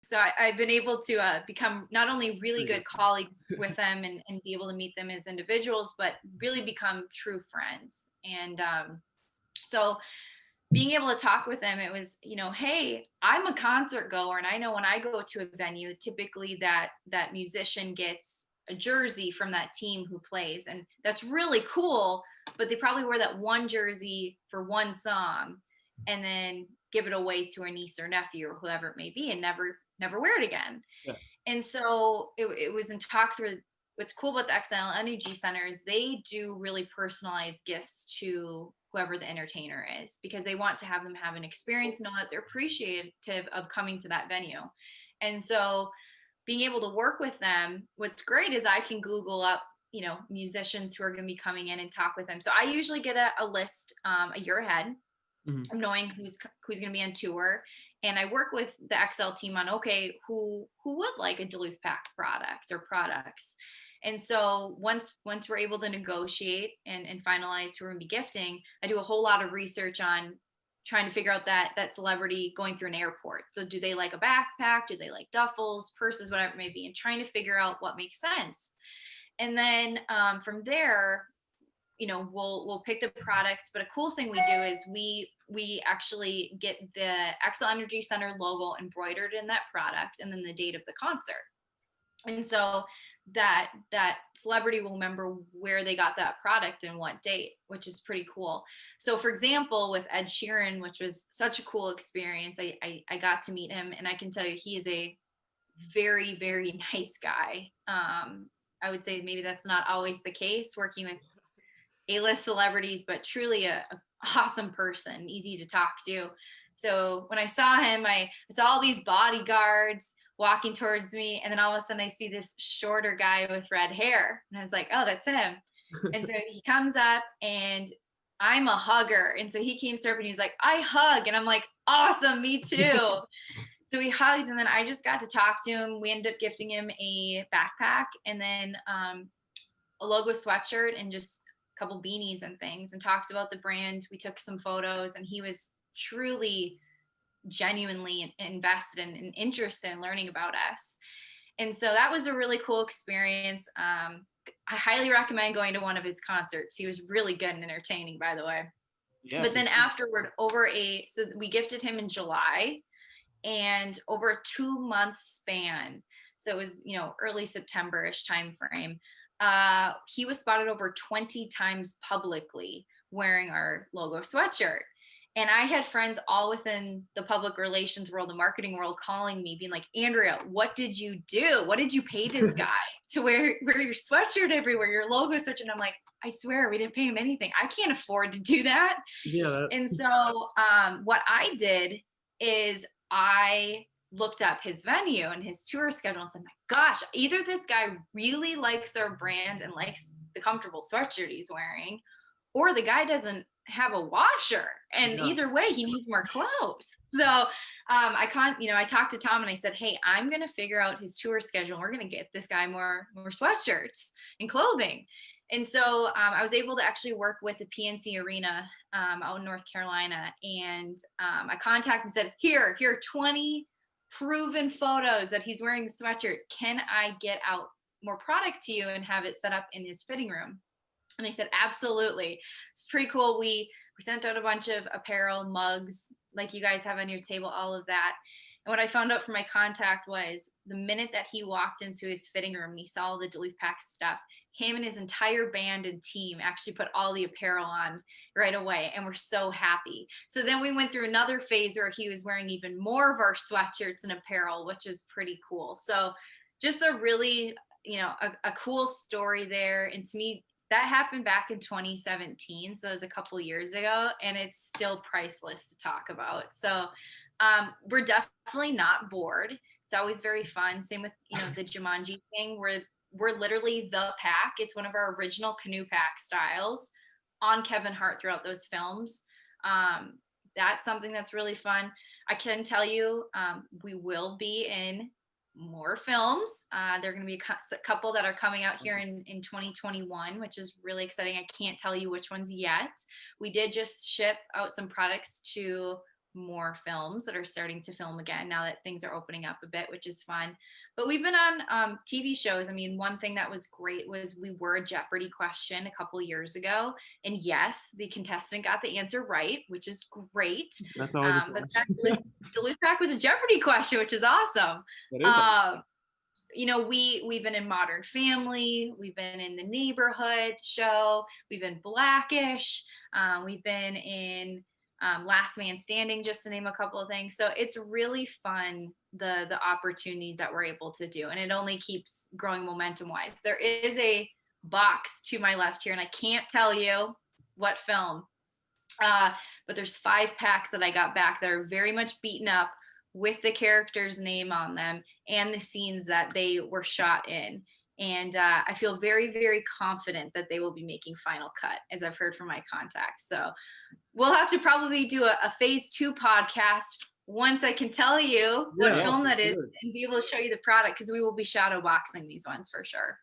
So I've been able to become not only really good colleagues with them and be able to meet them as individuals, but really become true friends. And so being able to talk with them, it was, hey, I'm a concert goer, and I know when I go to a venue, typically that musician gets a jersey from that team who plays, and that's really cool. But they probably wear that one jersey for one song, and then give it away to a niece or nephew or whoever it may be, and never wear it again. Yeah. And so it was in talks where what's cool about the XL Energy Center is they do really personalized gifts to whoever the entertainer is, because they want to have them have an experience, know that they're appreciative of coming to that venue. And so being able to work with them, what's great is I can Google up, musicians who are going to be coming in and talk with them. So I usually get a list a year ahead Mhm. of knowing who's going to be on tour, and I work with the XL team on, okay, who would like a Duluth Pack product or products. And so once we're able to negotiate and finalize who we're going to be gifting, I do a whole lot of research on trying to figure out that celebrity going through an airport. So do they like a backpack? Do they like duffels, purses, whatever it may be, and trying to figure out what makes sense. And then from there, we'll pick the products. But a cool thing we do is we actually get the XL Energy Center logo embroidered in that product, and then the date of the concert. And so that celebrity will remember where they got that product and what date, which is pretty cool. So for example, with Ed Sheeran, which was such a cool experience, I got to meet him, and I can tell you he is a very, very nice guy. I would say maybe that's not always the case working with A-list celebrities, but truly a awesome person, easy to talk to. So when I saw him, I saw all these bodyguards walking towards me, and then all of a sudden I see this shorter guy with red hair, and I was like, oh, that's him. And so he comes up, and I'm a hugger, and so he came up and he's like, I hug, and I'm like, awesome, me too. So we hugged, and then I just got to talk to him. We ended up gifting him a backpack, and then a logo sweatshirt, and just a couple beanies and things, and talked about the brand. We took some photos, and he was truly genuinely invested and interested in learning about us. And so that was a really cool experience. I highly recommend going to one of his concerts. He was really good and entertaining, by the way. Yeah, But for then sure. afterward, so we gifted him in July, and over a 2-month span, so it was early September-ish time frame, he was spotted over 20 times publicly wearing our logo sweatshirt. And I had friends all within the public relations world, the marketing world, calling me being like, Andrea, what did you do? What did you pay this guy to wear your sweatshirt everywhere, your logo sweatshirt? And I'm like, I swear we didn't pay him anything. I can't afford to do that. Yeah, And so what I did is I looked up his venue and his tour schedule and said, my gosh, either this guy really likes our brand and likes the comfortable sweatshirt he's wearing, or the guy doesn't have a washer. And yeah. either way, he needs more clothes. So I talked to Tom and I said, hey, I'm going to figure out his tour schedule. We're going to get this guy more sweatshirts and clothing. And so I was able to actually work with the PNC Arena out in North Carolina. And I contacted and said, here are 20 proven photos that he's wearing the sweatshirt. Can I get out more product to you and have it set up in his fitting room? And they said, absolutely. It's pretty cool. We sent out a bunch of apparel, mugs, like you guys have on your table, all of that. And what I found out from my contact was the minute that he walked into his fitting room and he saw all the Duluth Pack stuff, him and his entire band and team actually put all the apparel on right away, and we're so happy. So then we went through another phase where he was wearing even more of our sweatshirts and apparel, which is pretty cool. So just a really, a cool story there. And to me, that happened back in 2017. So it was a couple years ago, and it's still priceless to talk about. So we're definitely not bored. It's always very fun. Same with, the Jumanji thing, where we're literally the pack. It's one of our original canoe pack styles on Kevin Hart throughout those films. That's something that's really fun. I can tell you, we will be in more films. There are going to be a couple that are coming out here in 2021, which is really exciting. I can't tell you which ones yet. We did just ship out some products to more films that are starting to film again now that things are opening up a bit, which is fun. But we've been on TV shows. I mean, one thing that was great was we were a Jeopardy question a couple years ago. And yes, the contestant got the answer right, which is great. That's always a But plus. Duluth Pack was a Jeopardy question, which is awesome. That is awesome. You know, we've been in Modern Family, we've been in The Neighborhood show, we've been Blackish, we've been in Last Man Standing, just to name a couple of things. So it's really fun, the opportunities that we're able to do, and it only keeps growing momentum wise. There is a box to my left here, and I can't tell you what film, but there's 5 packs that I got back that are very much beaten up with the character's name on them and the scenes that they were shot in. And I feel very, very confident that they will be making Final Cut, as I've heard from my contacts. So we'll have to probably do a phase 2 podcast once I can tell you what film that is and be able to show you the product, because we will be shadow boxing these ones for sure.